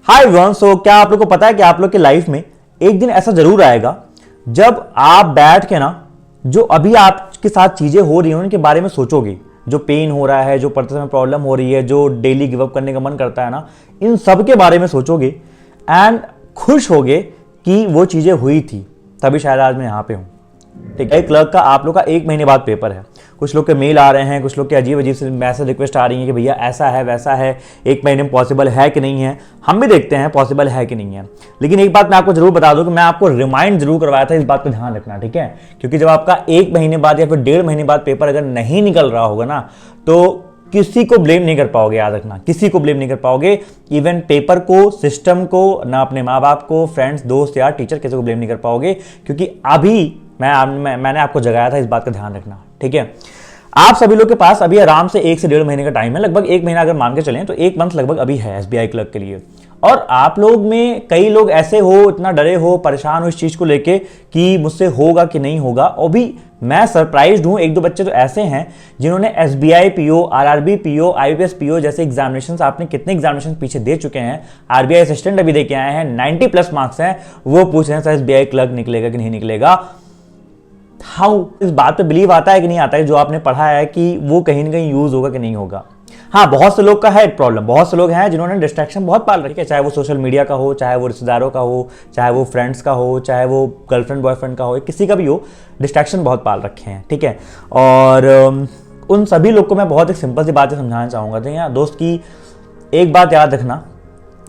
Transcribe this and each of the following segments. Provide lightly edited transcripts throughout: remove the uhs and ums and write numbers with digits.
Hi everyone. सो क्या आप लोग को पता है कि आप लोग की लाइफ में एक दिन ऐसा जरूर आएगा जब आप बैठ के ना जो अभी आपके साथ चीजें हो रही हैं उनके बारे में सोचोगे, जो पेन हो रहा है, जो पढ़ते समय प्रॉब्लम हो रही है, जो डेली गिव अप करने का मन करता है ना, इन सब के बारे में सोचोगे एंड खुश होगे कि वो चीजें हुई थी, तभी शायद आज मैं यहाँ पे हूँ। ठीक है, क्लर्क का आप लोग का 1 महीने बाद पेपर है। कुछ लोग के मेल आ रहे हैं, कुछ लोग के अजीब अजीब से मैसेज रिक्वेस्ट आ रही है कि भैया ऐसा है वैसा है, 1 महीने में पॉसिबल है कि नहीं है। हम भी देखते हैं पॉसिबल है कि नहीं है, लेकिन एक बात मैं आपको जरूर बता दूं कि मैं आपको रिमाइंड जरूर करवाया था, इस बात पर ध्यान रखना। ठीक है, क्योंकि जब आपका 1 महीने बाद या फिर 1.5 महीने बाद पेपर अगर नहीं निकल रहा होगा ना, तो किसी को ब्लेम नहीं कर पाओगे। याद रखना, किसी को ब्लेम नहीं कर पाओगे, इवन पेपर को, सिस्टम को, ना अपने माँ बाप को, फ्रेंड्स, दोस्त या टीचर, किसी को ब्लेम नहीं कर पाओगे, क्योंकि अभी मैंने आपको जगाया था, इस बात का ध्यान रखना। ठीक है, आप सभी लोग के पास अभी आराम से 1 से 1.5 महीने का टाइम है। लगभग 1 महीना अगर मान के चलें तो 1 मंथ लगभग अभी है एसबीआई क्लर्क के लिए। और आप लोग में कई लोग ऐसे हो, इतना डरे हो, परेशान हो इस चीज को लेके कि मुझसे होगा कि नहीं होगा। और भी मैं सरप्राइज्ड हूं, 1-2 बच्चे तो ऐसे हैं जिन्होंने SBI PO, RRB PO, IBPS PO जैसे एग्जामिनेशंस, आपने कितने एग्जामिनेशन पीछे दे चुके हैं, आरबीआई असिस्टेंट अभी दे के आए हैं, 90+ मार्क्स हैं, वो पूछ रहे हैं सर एसबीआई क्लर्क निकलेगा कि नहीं निकलेगा। हाउ, इस बात पे बिलीव आता है कि नहीं आता है जो आपने पढ़ा है कि वो कहीं ना कहीं यूज होगा कि नहीं होगा। हाँ, बहुत से लोग का है प्रॉब्लम, बहुत से लोग हैं जिन्होंने डिस्ट्रैक्शन बहुत पाल रखी है, चाहे वो सोशल मीडिया का हो, चाहे वो रिश्तेदारों का हो, चाहे वो फ्रेंड्स का हो, चाहे वो गर्लफ्रेंड बॉयफ्रेंड का हो, किसी का भी हो, डिस्ट्रैक्शन बहुत पाल रखे हैं। ठीक है, और उन सभी लोग को मैं बहुत एक सिंपल सी बातें समझाना चाहूंगा। तो यहाँ दोस्त की एक बात याद रखना,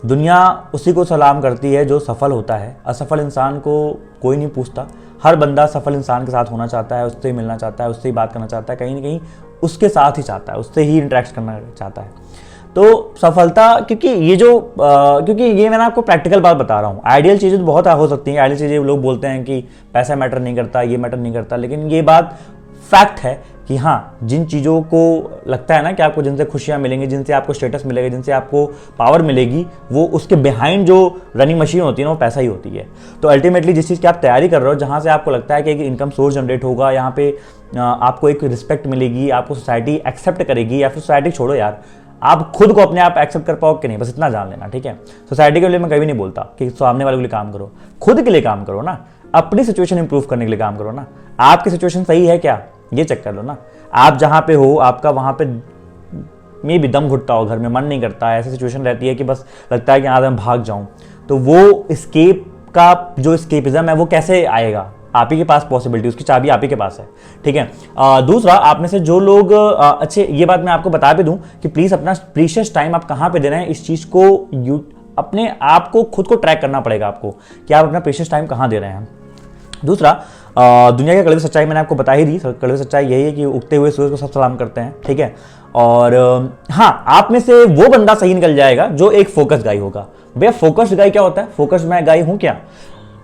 दुनिया उसी को सलाम करती है जो सफल होता है, असफल इंसान को कोई नहीं पूछता। हर बंदा सफल इंसान के साथ होना चाहता है, उससे मिलना चाहता है, उससे ही बात करना चाहता है, कहीं ना कहीं उसके साथ ही चाहता है, उससे ही इंटरेक्ट करना चाहता है। तो सफलता, क्योंकि ये मैंने आपको प्रैक्टिकल बात बता रहा हूँ। आइडियल चीज़ें तो बहुत हो सकती हैं, आइडियल चीज़ें लोग बोलते हैं कि पैसा मैटर नहीं करता, ये मैटर नहीं करता, लेकिन ये बात फैक्ट है कि हाँ, जिन चीज़ों को लगता है ना कि आपको जिनसे खुशियाँ मिलेंगी, जिनसे आपको स्टेटस मिलेगा, जिनसे आपको पावर मिलेगी, वो उसके बिहाइंड जो रनिंग मशीन होती है ना, वो पैसा ही होती है। तो अल्टीमेटली जिस चीज़ की आप तैयारी कर रहे हो, जहाँ से आपको लगता है कि एक इनकम सोर्स जनरेट होगा, यहाँ पे आपको एक रिस्पेक्ट मिलेगी, आपको सोसाइटी एक्सेप्ट करेगी, या फिर सोसाइटी छोड़ो यार, आप खुद को अपने आप एक्सेप्ट कर पाओ कि नहीं, बस इतना जान लेना। ठीक है, सोसाइटी के लिए मैं कभी नहीं बोलता कि सामने वाले के लिए काम करो, खुद के लिए काम करो ना, अपनी सिचुएशन इंप्रूव करने के लिए काम करो ना। आपकी सिचुएशन सही है क्या, ये चेक कर लो ना। आप जहां पे हो, आपका वहां पे मे भी दम घुटता हो, घर में मन नहीं करता है, ऐसी सिचुएशन रहती है कि बस लगता है कि आज मैं भाग जाऊं, तो वो एस्केप का जो एस्केपिज्म है वो कैसे आएगा? आप ही के पास पॉसिबिलिटी, उसकी चाबी आप ही के पास है। ठीक है, दूसरा, आप में से जो लोग अच्छे, ये बात मैं आपको बता भी दूं कि प्लीज अपना प्रीशियस टाइम आप कहां पे दे रहे हैं, इस चीज को अपने आप को खुद को ट्रैक करना पड़ेगा आपको कि आप अपना प्रीशियस टाइम कहां दे रहे हैं। दूसरा, दुनिया की कड़वी सच्चाई मैंने आपको बता ही दी। कड़वी सच्चाई यही है कि उगते हुए सूरज को सब सलाम करते हैं। ठीक है, और हाँ, आप में से वो बंदा सही निकल जाएगा जो एक फोकस गाई होगा। भैया फोकस्ड गाई क्या होता है? फोकस मैं गाई हूं क्या?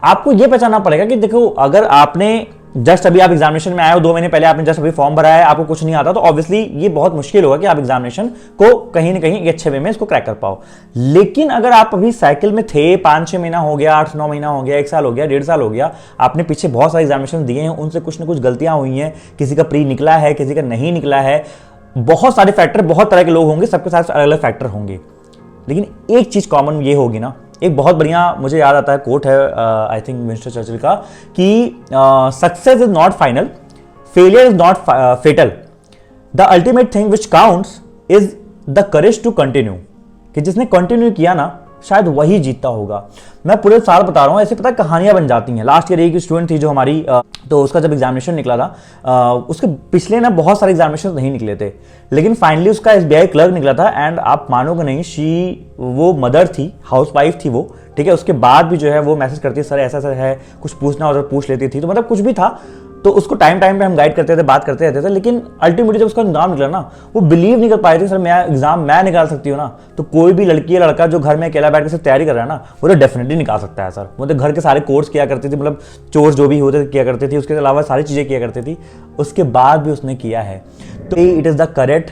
आपको ये पहचानना पड़ेगा कि देखो, अगर आपने जस्ट अभी आप एग्जामिनेशन में आए हो, 2 महीने पहले आपने जस्ट अभी फॉर्म भरा है, आपको कुछ नहीं आता, तो ऑब्वियसली ये बहुत मुश्किल होगा कि आप एग्जामिनेशन को कहीं ना कहीं अच्छे वे में इसको क्रैक कर पाओ। लेकिन अगर आप अभी साइकिल में थे, 5-6 महीना हो गया, 8-9 महीना हो गया, 1 साल हो गया, 1.5 साल हो गया, आपने पीछे बहुत सारे एग्जामिनेशन दिए हैं, उनसे कुछ ना कुछ गलतियां हुई हैं, किसी का प्री निकला है, किसी का नहीं निकला है, बहुत सारे फैक्टर, बहुत तरह के लोग होंगे, सबके साथ अलग अलग फैक्टर होंगे, लेकिन एक चीज कॉमन ये होगी ना, एक बहुत बढ़िया मुझे याद आता है कोट है, आई थिंक विंस्टन चर्चिल का, कि success is not final, failure is not fatal, the ultimate thing which counts is the courage to continue. कि जिसने कंटिन्यू किया ना, शायद वही जीतता होगा। मैं पूरे साल बता रहा हूँ, ऐसे पता कहानियां बन जाती हैं। लास्ट ईयर एक स्टूडेंट थी जो हमारी, तो उसका जब एग्जामिनेशन निकला था, उसके पिछले ना बहुत सारे एग्जामिनेशन नहीं निकले थे, लेकिन फाइनली उसका एसबीआई क्लर्क निकला था। एंड आप मानोगे नहीं, वो मदर थी, हाउसवाइफ थी वो। ठीक है, उसके बाद भी जो है वो मैसेज करती है, सर ऐसा ऐसा है, कुछ पूछना हो तो पूछ लेती थी, तो मतलब कुछ भी था, तो उसको टाइम पे हम गाइड करते थे, बात करते रहते थे। लेकिन अल्टीमेटली जब उसका एग्जाम निकला ना, वो बिलीव नहीं कर पाए थे, सर मैं एग्जाम मैं निकाल सकती हूँ ना। तो कोई भी लड़की या लड़का जो घर में अकेला बैठ के सिर्फ तैयारी कर रहा है ना, वो तो डेफिनेटली निकाल सकता है सर। वो तो घर के सारे कोर्स किया करती थी, मतलब चोर्स जो भी होते किया करती थी, उसके अलावा सारी चीजें किया करती थी, उसके बाद भी उसने किया है। तो इट इज द करेक्ट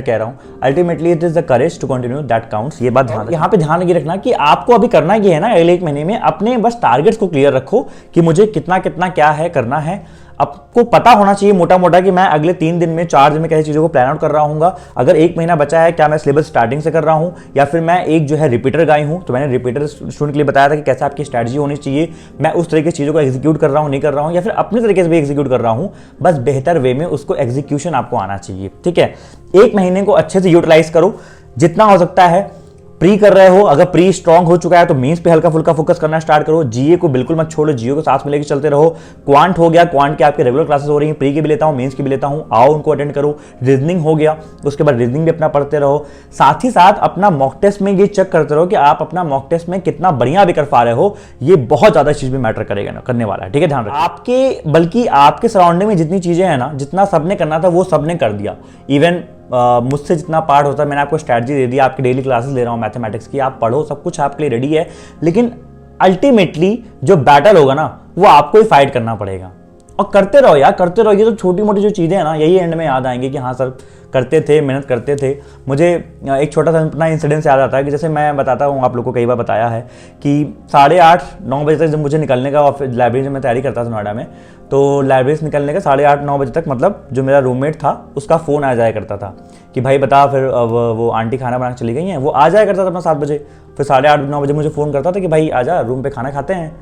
कह रहा हूं, ultimately it is the courage to continue that counts. ये बात यहाँ पे ध्यान रखना कि आपको अभी करना ये है ना, अगले 1 महीने में अपने बस टारगेट्स को क्लियर रखो कि मुझे कितना कितना क्या है करना है। आपको पता होना चाहिए मोटा मोटा कि मैं अगले 3 दिन में 4 दिन में कैसी चीज़ों को प्लान आउट कर रहा हूँ। अगर 1 महीना बचा है, क्या मैं सिलेबस स्टार्टिंग से कर रहा हूँ या फिर मैं एक जो है रिपीटर गाई हूँ। तो मैंने रिपीटर स्टूडेंट के लिए बताया था कि कैसे आपकी स्ट्रैटेजी होनी चाहिए, मैं उस तरीके की चीज़ों को एग्जीक्यूट कर रहा हूँ नहीं कर रहा हूँ, या फिर अपने तरीके से भी एग्जीक्यूट कर रहा हूँ, बस बेहतर वे में उसको एग्जीक्यूशन आपको आना चाहिए। ठीक है, 1 महीने को अच्छे से यूटिलाइज करो जितना हो सकता है। प्री कर रहे हो, अगर प्री स्ट्रांग हो चुका है तो मेंस पे हल्का फुल्का फोकस करना स्टार्ट करो। जीए को बिल्कुल मत छोड़ो, जीए को साथ में लेके चलते रहो। क्वांट हो गया, क्वांट के आपके रेगुलर क्लासेस हो रही हैं, प्री के भी लेता हूं, मेंस की भी लेता हूं, आओ उनको अटेंड करो। रीजनिंग हो गया, उसके बाद रीजनिंग भी अपना पढ़ते रहो। साथ ही साथ अपना मॉक टेस्ट में ये चेक करते रहो कि आप अपना मॉक टेस्ट में कितना बढ़िया भी कर पा रहे हो। ये बहुत ज्यादा चीज भी मैटर करेगा ना, करने वाला है। ठीक है, ध्यान रखिए। आपके बल्कि आपके सराउंडिंग में जितनी चीजें हैं ना, जितना सबने करना था वो सबने कर दिया। इवन मुझसे जितना पार्ट होता है, मैंने आपको स्ट्रैटेजी दे दी, आपकी डेली क्लासेस ले रहा हूँ मैथमेटिक्स की, आप पढ़ो, सब कुछ आपके लिए रेडी है। लेकिन अल्टीमेटली जो बैटल होगा ना, वो आपको ही फाइट करना पड़ेगा। और करते रहो यार, करते रहो। ये तो छोटी मोटी जो चीज़ें हैं ना, यही एंड में याद आएंगे कि हाँ सर करते थे, मेहनत करते थे। मुझे एक छोटा सा अपना इंसिडेंस याद आता है कि जैसे मैं बताता हूँ, आप लोगों को कई बार बताया है कि 8:30-9 बजे तक जब मुझे निकलने का, ऑफिस लाइब्रेरी में मैं तैयारी करता था नोएडा में, तो लाइब्रेरी से निकलने का 8:30-9 बजे तक, मतलब जो मेरा रूममेट था उसका फ़ोन आ जाया करता था कि भाई बता, फिर वो आंटी खाना बना के चली गई हैं। वो आ जाया करता था अपना 7 बजे, फिर 8:30-9 बजे मुझे फ़ोन करता था कि भाई आजा रूम पे खाना खाते हैं।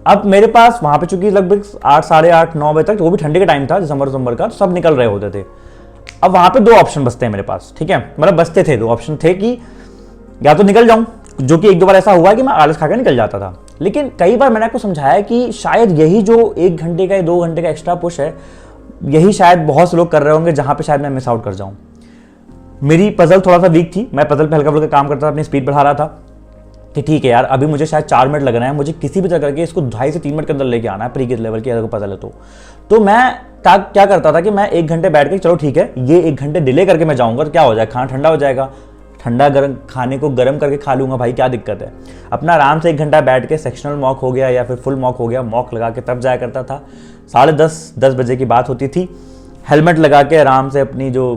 अब मेरे पास वहाँ पे चूंकि लगभग 8, 8:30, 9 बजे तक, वो भी ठंडी का टाइम था, दिसंबर का, तो सब निकल रहे होते थे। अब वहाँ पे 2 ऑप्शन बचते हैं मेरे पास। ठीक है, मतलब बचते थे 2 ऑप्शन थे कि या तो निकल जाऊँ, जो कि 1-2 बार ऐसा हुआ कि मैं आलस खा के निकल जाता था। लेकिन कई बार मैंने आपको समझाया कि शायद यही जो 1 घंटे का या 2 घंटे का एक्स्ट्रा पुश है, यही शायद बहुत से लोग कर रहे होंगे, जहाँ पे शायद मैं मिस आउट कर जाऊँ। मेरी पजल थोड़ा सा वीक थी, मैं पजल पे हल्का फुल्का काम करता था, अपनी स्पीड बढ़ा रहा था कि ठीक है यार, अभी मुझे शायद 4 मिनट लग रहे हैं, मुझे किसी भी तरह करके इसको 2.5 से 3 मिनट के अंदर लेके आना है प्री के लेवल की, अगर पजल है तो मैं क्या करता था कि मैं 1 घंटे बैठ के, चलो ठीक है ये 1 घंटे डिले करके मैं जाऊंगा तो क्या हो जाएगा, खाना ठंडा हो जाएगा, ठंडा गर्म खाने को गर्म करके खा लूंगा भाई, क्या दिक्कत है। अपना आराम से 1 घंटा बैठ के सेक्शनल मॉक हो गया या फिर फुल मॉक हो गया, मॉक लगा के तब जाया करता था। 10:30 बजे की बात होती थी, हेलमेट लगा के आराम से अपनी जो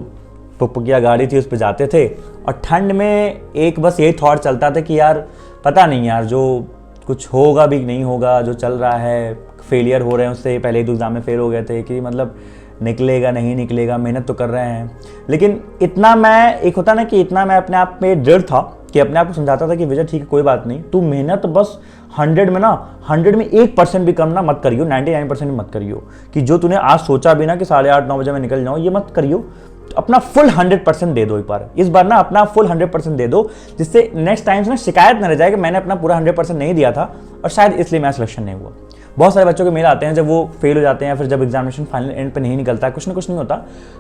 पुकपुकिया गाड़ी थी उस पर जाते थे। और ठंड में एक बस यही थॉट चलता था कि यार पता नहीं यार, जो कुछ होगा भी नहीं होगा, जो चल रहा है, फेलियर हो रहे हैं, उससे पहले 2 एग्जाम में फेल हो गए थे कि मतलब निकलेगा नहीं निकलेगा, मेहनत तो कर रहे हैं। लेकिन इतना मैं, एक होता ना कि इतना मैं अपने आप में दृढ़ था कि अपने आप को समझाता था कि विजय ठीक है कोई बात नहीं, तू मेहनत बस 100 में ना, 100 में 1% भी कम ना मत करियो, 99% भी मत करियो। कि जो तूने आज सोचा भी ना कि 8:30-9 बजे मैं निकल जाऊँ, ये मत करियो। तो अपना फुल 100% दे दो इस बार ना, अपना फुल 100% दे दो, जिससे नेक्स्ट टाइम से ना शिकायत न रह जाए कि मैंने अपना पूरा 100% नहीं दिया था और शायद इसलिए मेरा सिलेक्शन नहीं हुआ। बहुत सारे बच्चों के मेल आते हैं जब वो फेल हो जाते हैं, फिर जब एग्जामिनेशन फाइनल एंड पे नहीं निकलता है, कुछ ना कुछ नहीं होता,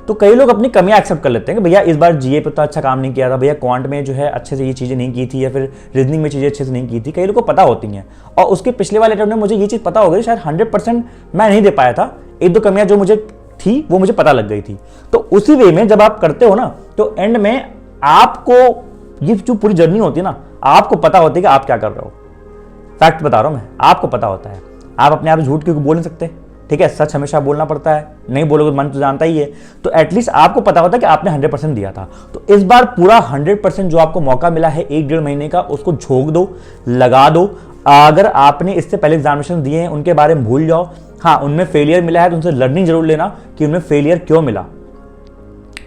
तो कई लोग अपनी कमियां एक्सेप्ट कर लेते हैं कि भैया इस बार जीए पे तो अच्छा काम नहीं किया था, भैया क्वांट में जो है अच्छे से ये चीज़ें नहीं की थी, या फिर रीजनिंग में चीज़ें अच्छे से नहीं की थी। कई लोगों को पता होती हैं, और उसके पिछले वाले अटेम्प्ट में मुझे ये चीज़ पता हो गई, शायद 100% मैं नहीं दे पाया था, 1-2 कमियां जो मुझे थी वो मुझे पता लग गई थी। तो उसी वे में जब आप करते हो ना, तो एंड में आपको ये जो पूरी जर्नी होती है ना, आपको पता होती है कि आप क्या कर रहे हो। फैक्ट बता रहा हूं मैं, आपको पता होता है। आप अपने आप झूठ क्योंकि बोल नहीं सकते, ठीक है, सच हमेशा बोलना पड़ता है, नहीं बोलोगे मन तो जानता ही है। तो एटलीस्ट आपको पता होता है कि आपने 100% दिया था। तो इस बार पूरा 100% जो आपको मौका मिला है 1-1.5 महीने का, उसको झोंक दो, लगा दो। अगर आपने इससे पहले एग्जामिनेशन दिए हैं उनके बारे में भूल जाओ। हाँ, उनमें फेलियर मिला है तो उनसे लर्निंग जरूर लेना कि उनमें फेलियर क्यों मिला।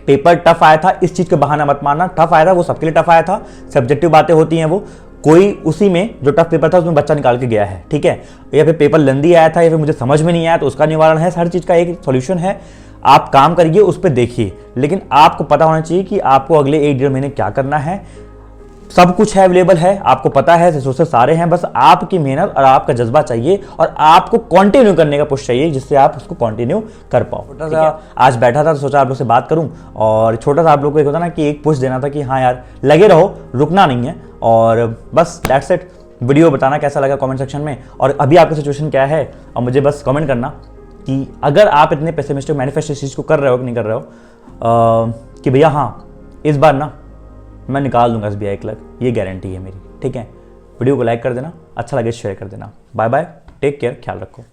पेपर टफ आया था, इस चीज का बहाना मत मारना, टफ आया था वो सबके लिए टफ आया था, सब्जेक्टिव बातें होती हैं वो, कोई उसी में जो टफ पेपर था उसमें बच्चा निकाल के गया है, ठीक है, या फिर पेपर लंदी आया था, या फिर मुझे समझ में नहीं आया तो उसका निवारण है। हर चीज का एक सॉल्यूशन है, आप काम करिए, उस पर देखिए, लेकिन आपको पता होना चाहिए कि आपको अगले 1-1.5 महीने क्या करना है। सब कुछ है, अवेलेबल है, आपको पता है, रिसोर्सेस सारे हैं, बस आपकी मेहनत और आपका जज्बा चाहिए और आपको कंटिन्यू करने का पुश चाहिए, जिससे आप उसको कंटिन्यू कर पाओ। छोटा सा आज बैठा था तो सोचा आप लोग से बात करूं, और छोटा सा आप लोग को एक होता ना कि एक पुश देना था कि हाँ यार लगे रहो, रुकना नहीं है, और बस दैट्स इट। वीडियो बताना कैसा लगा कमेंट सेक्शन में, और अभी आपका सिचुएशन क्या है, और मुझे बस कमेंट करना कि अगर आप इतने पेसिमिस्टिक मैनिफेस्ट इस चीज़ को कर रहे हो कि नहीं कर रहे हो, कि भैया हाँ इस बार ना मैं निकाल दूंगा SBI क्लर्क, ये गारंटी है मेरी, ठीक है। वीडियो को लाइक कर देना, अच्छा लगे शेयर कर देना। बाय बाय, टेक केयर, ख्याल रखो।